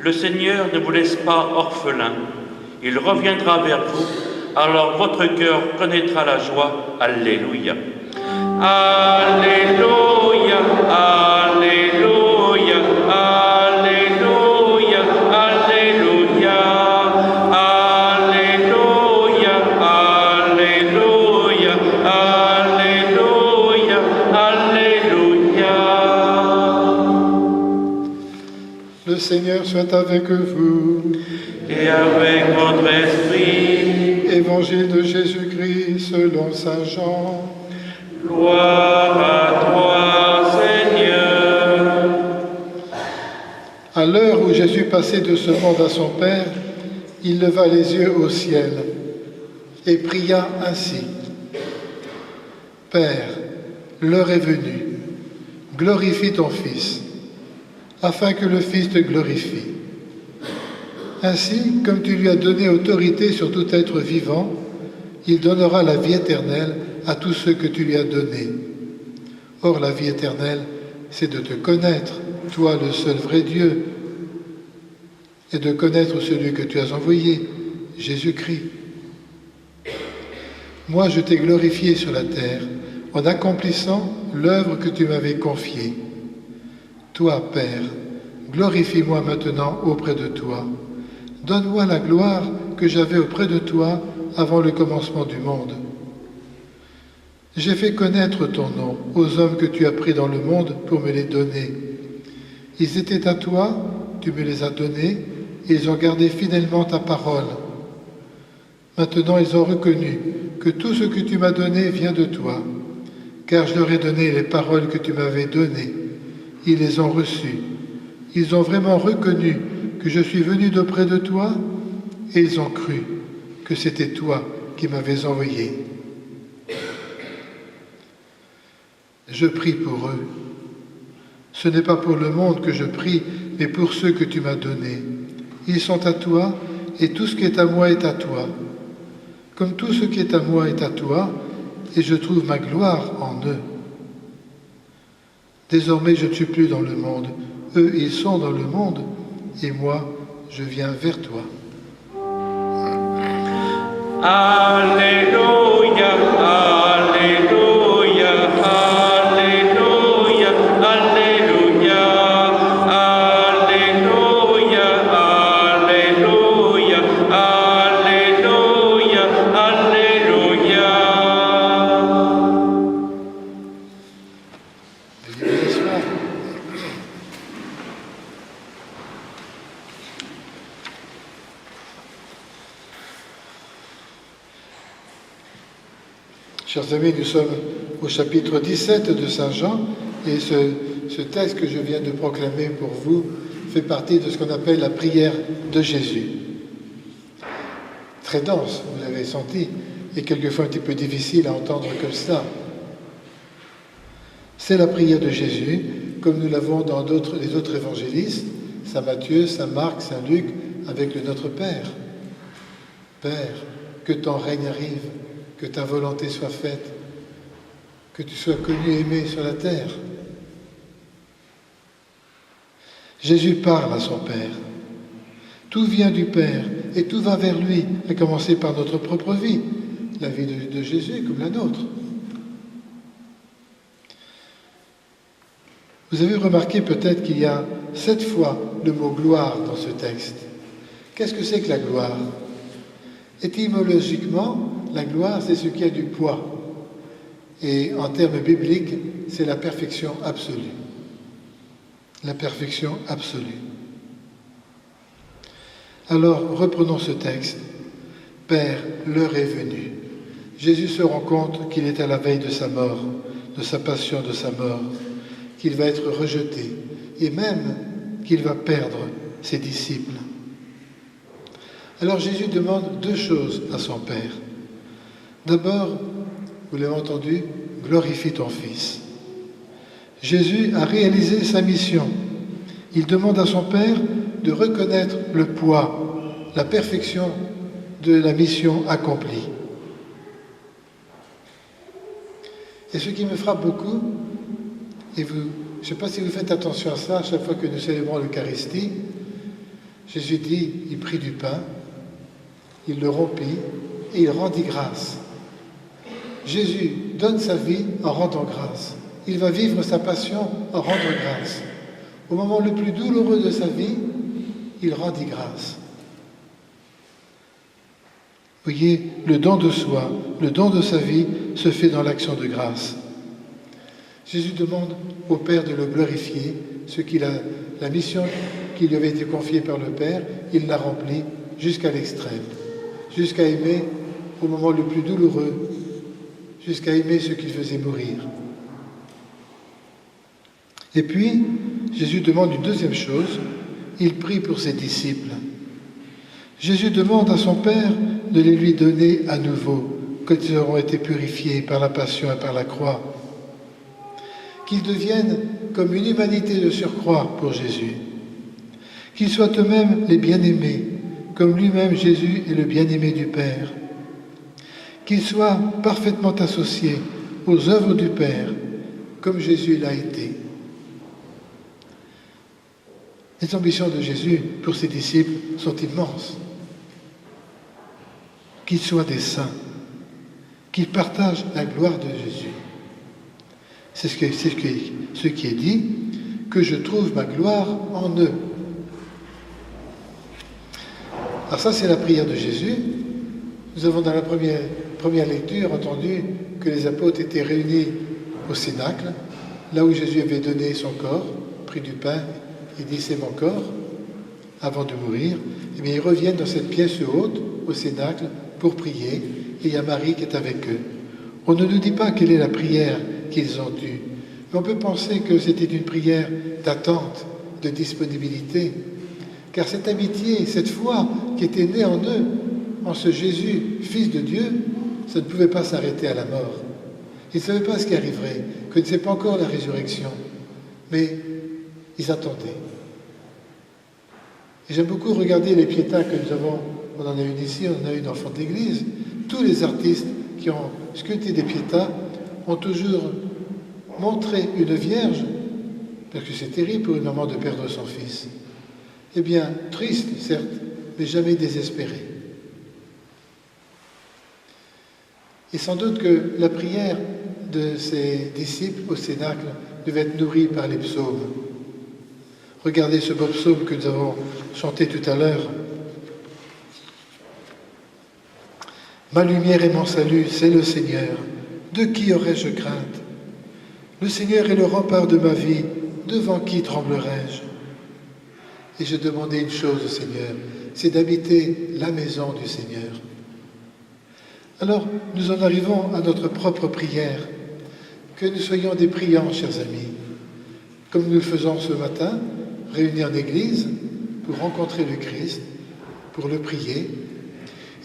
Le Seigneur ne vous laisse pas orphelin. Il reviendra vers vous, alors votre cœur connaîtra la joie. Alléluia. Alléluia, Alléluia, Alléluia, Alléluia, Alléluia, Alléluia, Alléluia, Alléluia. Le Seigneur soit avec vous. Et avec votre esprit. Évangile de Jésus-Christ selon saint Jean. Gloire à toi, Seigneur. À l'heure où Jésus passait de ce monde à son Père, il leva les yeux au ciel et pria ainsi. Père, l'heure est venue. Glorifie ton Fils, afin que le Fils te glorifie. Ainsi, comme tu lui as donné autorité sur tout être vivant, il donnera la vie éternelle à tous ceux que tu lui as donnés. Or, la vie éternelle, c'est de te connaître, toi le seul vrai Dieu, et de connaître celui que tu as envoyé, Jésus-Christ. Moi, je t'ai glorifié sur la terre, en accomplissant l'œuvre que tu m'avais confiée. Toi, Père, glorifie-moi maintenant auprès de toi. Donne-moi la gloire que j'avais auprès de toi avant le commencement du monde. J'ai fait connaître ton nom aux hommes que tu as pris dans le monde pour me les donner. Ils étaient à toi, tu me les as donnés, et ils ont gardé fidèlement ta parole. Maintenant ils ont reconnu que tout ce que tu m'as donné vient de toi, car je leur ai donné les paroles que tu m'avais données. Ils les ont reçues. Ils ont vraiment reconnu que je suis venu d'auprès de toi, et ils ont cru que c'était toi qui m'avais envoyé. Je prie pour eux. Ce n'est pas pour le monde que je prie, mais pour ceux que tu m'as donnés. Ils sont à toi, et tout ce qui est à moi est à toi. Comme tout ce qui est à moi est à toi, et je trouve ma gloire en eux. Désormais, je ne suis plus dans le monde. Eux, ils sont dans le monde, et moi, je viens vers toi. Alléluia, Alléluia, Alléluia, Alléluia, Alléluia, Alléluia, Alléluia, Alléluia. Chers amis, nous sommes au chapitre 17 de Saint Jean, et ce texte que je viens de proclamer pour vous fait partie de ce qu'on appelle la prière de Jésus. Très dense, vous l'avez senti, et quelquefois un petit peu difficile à entendre comme ça. C'est la prière de Jésus, comme nous l'avons dans les autres évangélistes, Saint Matthieu, Saint Marc, Saint Luc, avec le Notre Père. Père, que ton règne arrive, que ta volonté soit faite, que tu sois connu et aimé sur la terre. Jésus parle à son Père. Tout vient du Père et tout va vers lui, à commencer par notre propre vie, la vie de Jésus comme la nôtre. Vous avez remarqué peut-être qu'il y a 7 fois le mot gloire dans ce texte. Qu'est-ce que c'est que la gloire? Étymologiquement, la gloire, c'est ce qui a du poids. Et en termes bibliques, c'est la perfection absolue. La perfection absolue. Alors, reprenons ce texte. Père, l'heure est venue. Jésus se rend compte qu'il est à la veille de sa mort, de sa passion, de sa mort, qu'il va être rejeté, et même qu'il va perdre ses disciples. Alors Jésus demande 2 choses à son Père. D'abord, vous l'avez entendu, glorifie ton Fils. Jésus a réalisé sa mission. Il demande à son Père de reconnaître le poids, la perfection de la mission accomplie. Et ce qui me frappe beaucoup, et je ne sais pas si vous faites attention à ça à chaque fois que nous célébrons l'Eucharistie, Jésus dit, il prit du pain, il le rompit et il rendit grâce. Jésus donne sa vie en rendant grâce. Il va vivre sa passion en rendre grâce. Au moment le plus douloureux de sa vie, il rendit grâce. Vous voyez, le don de soi, le don de sa vie se fait dans l'action de grâce. Jésus demande au Père de le glorifier, la mission qui lui avait été confiée par le Père, il l'a remplie jusqu'à l'extrême, jusqu'à aimer au moment le plus douloureux, jusqu'à aimer ceux qu'il faisait mourir. Et puis, Jésus demande une deuxième chose, il prie pour ses disciples. Jésus demande à son Père de les lui donner à nouveau, quand ils auront été purifiés par la passion et par la croix. Qu'ils deviennent comme une humanité de surcroît pour Jésus. Qu'ils soient eux-mêmes les bien-aimés, comme lui-même Jésus est le bien-aimé du Père. Qu'ils soient parfaitement associés aux œuvres du Père, comme Jésus l'a été. Les ambitions de Jésus pour ses disciples sont immenses. Qu'ils soient des saints, qu'ils partagent la gloire de Jésus. C'est ce qui est dit, que je trouve ma gloire en eux. Alors ça, c'est la prière de Jésus. Nous avons dans la première lecture entendu que les apôtres étaient réunis au Cénacle, là où Jésus avait donné son corps, pris du pain et dit « c'est mon corps », avant de mourir. Et bien ils reviennent dans cette pièce haute, au Cénacle, pour prier, et il y a Marie qui est avec eux. On ne nous dit pas quelle est la prière qu'ils ont eue, mais on peut penser que c'était une prière d'attente, de disponibilité, car cette amitié, cette foi qui était née en eux, en ce Jésus, Fils de Dieu, ça ne pouvait pas s'arrêter à la mort. Ils ne savaient pas ce qui arriverait, que ce n'est pas encore la résurrection, mais ils attendaient. Et j'aime beaucoup regarder les piétas que nous avons, on en a une ici, on en a une en fond d'église. Tous les artistes qui ont sculpté des piétas ont toujours montré une vierge, parce que c'est terrible pour une maman de perdre son fils. Eh bien, triste, certes, mais jamais désespéré. Et sans doute que la prière de ses disciples au Cénacle devait être nourrie par les psaumes. Regardez ce beau psaume que nous avons chanté tout à l'heure. Ma lumière et mon salut, c'est le Seigneur. De qui aurais-je crainte? Le Seigneur est le rempart de ma vie. Devant qui tremblerais-je? Et je demandais une chose au Seigneur, c'est d'habiter la maison du Seigneur. Alors, nous en arrivons à notre propre prière. Que nous soyons des priants, chers amis, comme nous le faisons ce matin, réunis en Église, pour rencontrer le Christ, pour le prier,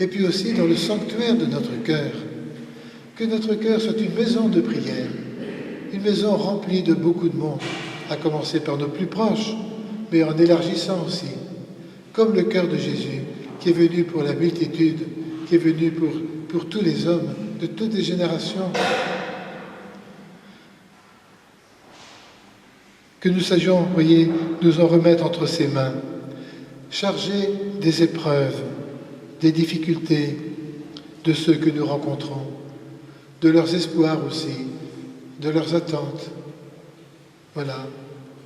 et puis aussi dans le sanctuaire de notre cœur. Que notre cœur soit une maison de prière, une maison remplie de beaucoup de monde, à commencer par nos plus proches, mais en élargissant aussi, comme le cœur de Jésus, qui est venu pour la multitude, qui est venu pour tous les hommes, de toutes les générations. Que nous sachions, voyez, nous en remettre entre ses mains, chargés des épreuves, des difficultés, de ceux que nous rencontrons, de leurs espoirs aussi, de leurs attentes. Voilà,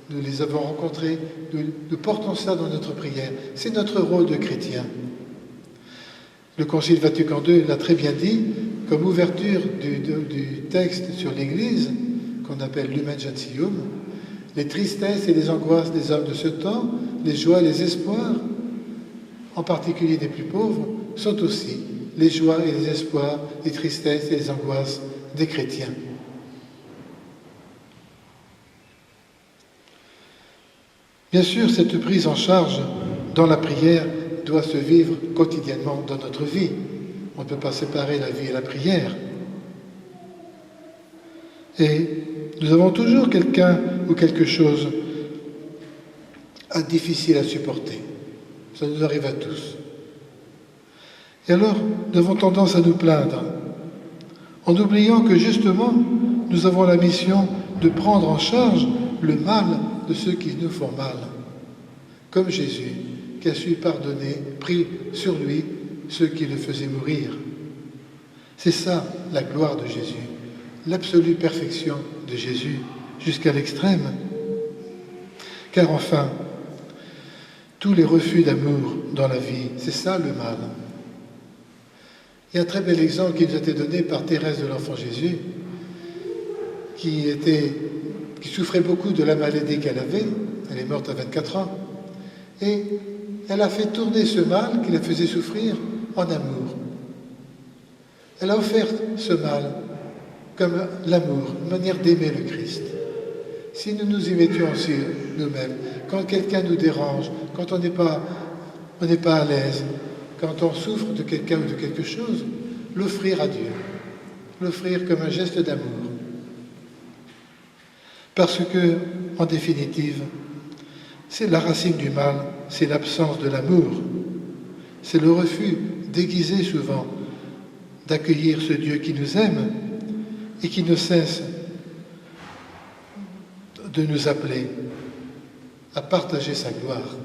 nous les avons rencontrés, nous portons ça dans notre prière. C'est notre rôle de chrétien. Le Concile Vatican II l'a très bien dit, comme ouverture du texte sur l'Église, qu'on appelle Lumen Gentium, les tristesses et les angoisses des hommes de ce temps, les joies et les espoirs, en particulier des plus pauvres, sont aussi les joies et les espoirs, les tristesses et les angoisses des chrétiens. Bien sûr, cette prise en charge dans la prière doit se vivre quotidiennement dans notre vie. On ne peut pas séparer la vie et la prière. Et nous avons toujours quelqu'un ou quelque chose difficile à supporter. Ça nous arrive à tous. Et alors, nous avons tendance à nous plaindre, en oubliant que justement, nous avons la mission de prendre en charge le mal de ceux qui nous font mal, comme Jésus, qui a su pardonner, pris sur lui ceux qui le faisaient mourir. C'est ça la gloire de Jésus, l'absolue perfection de Jésus jusqu'à l'extrême. Car enfin, tous les refus d'amour dans la vie, c'est ça le mal. Il y a un très bel exemple qui nous a été donné par Thérèse de l'Enfant Jésus, qui souffrait beaucoup de la maladie qu'elle avait. Elle est morte à 24 ans. Et elle a fait tourner ce mal qui la faisait souffrir en amour. Elle a offert ce mal comme l'amour, une manière d'aimer le Christ. Si nous nous y mettions aussi nous-mêmes, quand quelqu'un nous dérange, quand on n'est pas à l'aise, quand on souffre de quelqu'un ou de quelque chose, l'offrir à Dieu, l'offrir comme un geste d'amour. Parce que, en définitive, c'est la racine du mal, c'est l'absence de l'amour. C'est le refus, déguisé souvent, d'accueillir ce Dieu qui nous aime et qui ne cesse de nous appeler à partager sa gloire.